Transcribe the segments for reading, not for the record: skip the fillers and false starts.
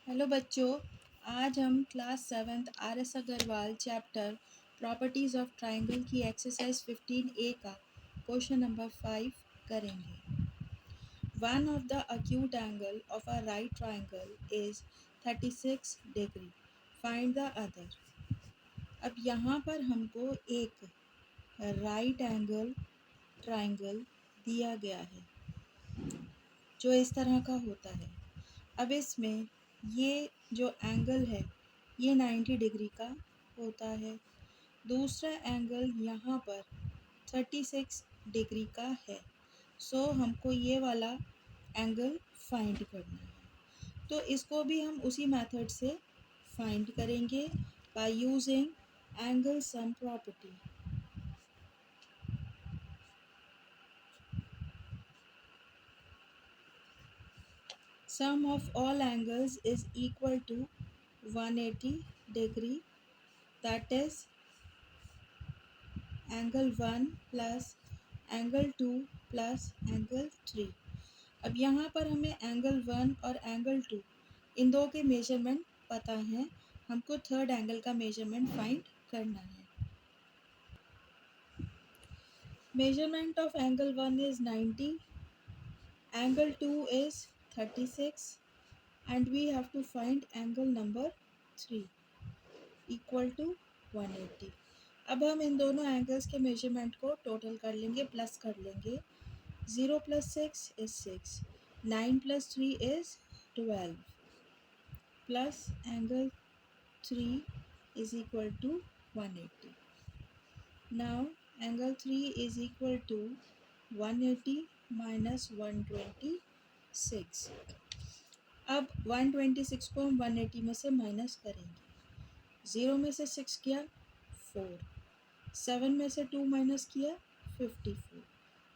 Hello बच्चों, आज हम class 7th R S. Agarwal chapter properties of triangle की एक्सरसाइज 15A का क्वेश्चन नंबर 5 करेंगे। One of the acute angle of a right triangle is 36 degree, find the other. अब यहाँ पर हमको एक राइट एंगल ट्राइंगल दिया गया है जो इस तरह का होता है। अब इसमें ये जो एंगल है ये 90 डिग्री का होता है। दूसरा एंगल यहाँ पर 36 डिग्री का है। सो हमको ये वाला एंगल फाइंड करना है। तो इसको भी हम उसी मेथड से फाइंड करेंगे by using angle sum property. Sum of all angles is equal to 180 degree, that is angle 1 plus angle 2 plus angle 3। अब यहाँ पर हमें एंगल 1 और एंगल 2 इन दो के मेजरमेंट पता है, हमको थर्ड एंगल का मेजरमेंट फाइंड करना है। Measurement of angle 1 is 90, angle 2 is 36 and we have to find angle number 3 equal to 180। अब हम इन दोनों एंगल्स के मेजरमेंट को टोटल कर लेंगे, प्लस कर लेंगे। 0 + 6 is 6, 9 + 3 is 12, plus angle 3 is equal to 180। Now angle 3 is equal to 180 minus 126। अब 126 को हम 180 में से माइनस करेंगे। 0 में से 6 किया 4, 7 में से 2 माइनस किया 54।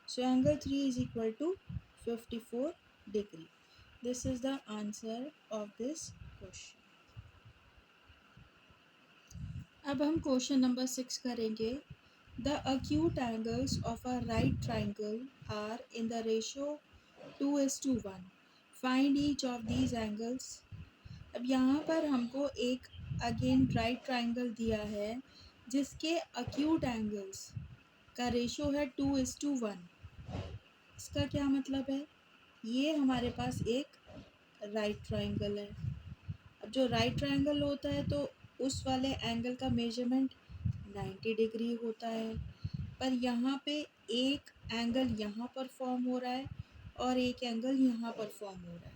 So angle 3 is equal to 54 degree. This is the answer of this question. अब हम क्वेश्चन नंबर 6 करेंगे। The acute angles of a right triangle are in the ratio 2:1. Find each of these angles. अब यहाँ पर हमको एक again right triangle दिया है जिसके acute angles का रेशो है 2:1। इसका क्या मतलब है? ये हमारे पास एक राइट ट्राइंगल है। अब जो राइट ट्राइंगल होता है तो उस वाले एंगल का मेजरमेंट 90 डिग्री होता है, पर यहाँ पे एक एंगल यहाँ पर फॉर्म हो रहा है और एक एंगल यहाँ पर फॉर्म हो रहा है।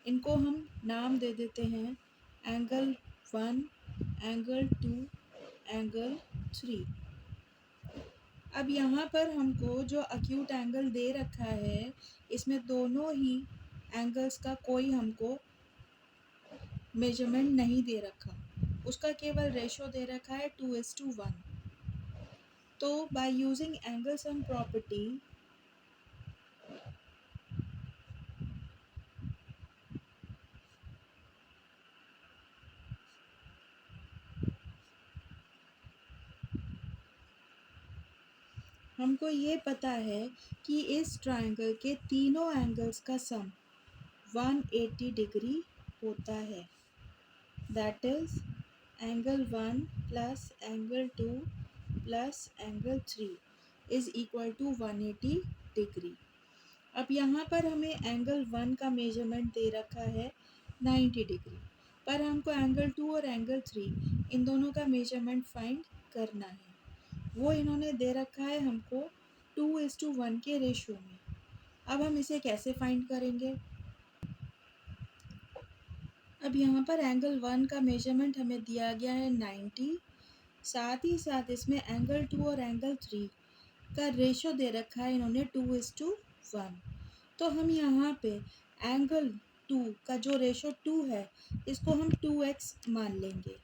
इनको हम नाम दे देते हैं एंगल 1, एंगल 2, एंगल 3। अब यहाँ पर हमको जो अक्यूट एंगल दे रखा है इसमें दोनों ही एंगल्स का कोई हमको मेजरमेंट नहीं दे रखा, उसका केवल रेशो दे रखा है 2:1। तो by using angle sum property हमको ये पता है कि इस ट्राइंगल के तीनों एंगल्स का सम 180 डिग्री होता है। That is angle 1 plus angle 2 plus angle 3 is equal to 180 degree. अब यहाँ पर हमें एंगल 1 का मेजरमेंट दे रखा है 90 डिग्री, पर हमको एंगल 2 और एंगल 3 इन दोनों का मेजरमेंट फाइंड करना है। वो इन्होंने दे रखा है हमको 2:1 के रेशो में। अब हम इसे कैसे फाइंड करेंगे? अब यहाँ पर एंगल 1 का मेजरमेंट हमें दिया गया है 90, साथ ही साथ इसमें एंगल 2 और एंगल 3 का रेशो दे रखा है इन्होंने 2:1। तो हम यहाँ पे एंगल 2 का जो रेशो 2 है इसको हम 2x मान लेंगे,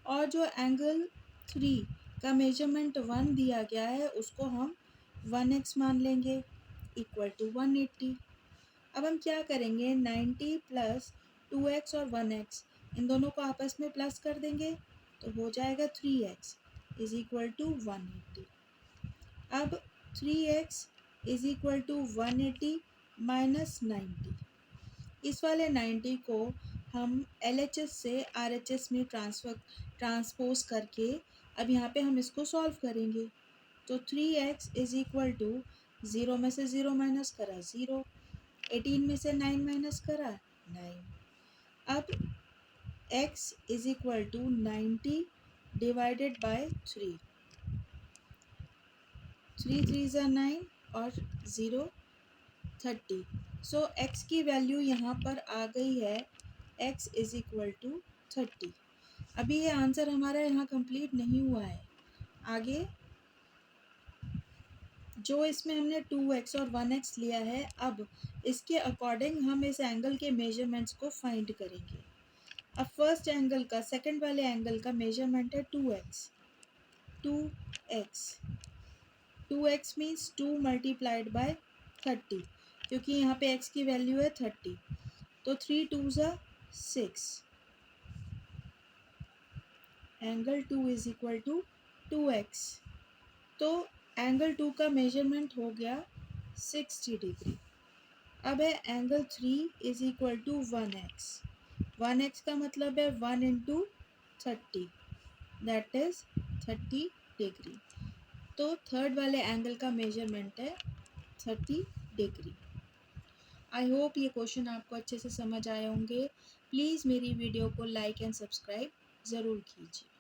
और जो एंगल 3 का मेजरमेंट 1 दिया गया है उसको हम 1x मान लेंगे इक्वल टू 180। अब हम क्या करेंगे, 90 प्लस 2x और 1x इन दोनों को आपस में प्लस कर देंगे तो हो जाएगा 3x इज इक्वल टू 180। अब 3x is equal to 180 minus 90। इस वाले 90 को हम LHS से RHS में ट्रांसपोज करके अब यहाँ पे हम इसको सॉल्व करेंगे। तो 3x इज इक्वल टू 0 में से 0 माइनस करा 0, 18 में से 9 माइनस करा 9। अब x is equal to 90 divided by 3, 3 3 ज़ा 9 और 0 30। सो x की वैल्यू यहाँ पर आ गई है, x इज इक्वल टू 30। अभी ये आंसर हमारा यहाँ कंप्लीट नहीं हुआ है। आगे जो इसमें हमने 2x और 1x लिया है, अब इसके अकॉर्डिंग हम इस एंगल के मेजरमेंट्स को फाइंड करेंगे। अब फर्स्ट एंगल का सेकंड वाले एंगल का मेजरमेंट है 2x। 2x 2x means 2 multiplied by 30, क्योंकि यहाँ पे x की वैल्यू है 30। तो 3 2 ज़ा 6, angle 2 is equal to 2x। तो एंगल 2 का मेजरमेंट हो गया 60 डिग्री। अब है angle 3 is equal to 1x। 1x का मतलब है 1 इंटू 30, दैट इज 30 डिग्री। तो थर्ड वाले एंगल का मेजरमेंट है 30 डिग्री। आई होप ये क्वेश्चन आपको अच्छे से समझ आए होंगे। प्लीज़ मेरी वीडियो को लाइक एंड सब्सक्राइब ज़रूर कीजिए।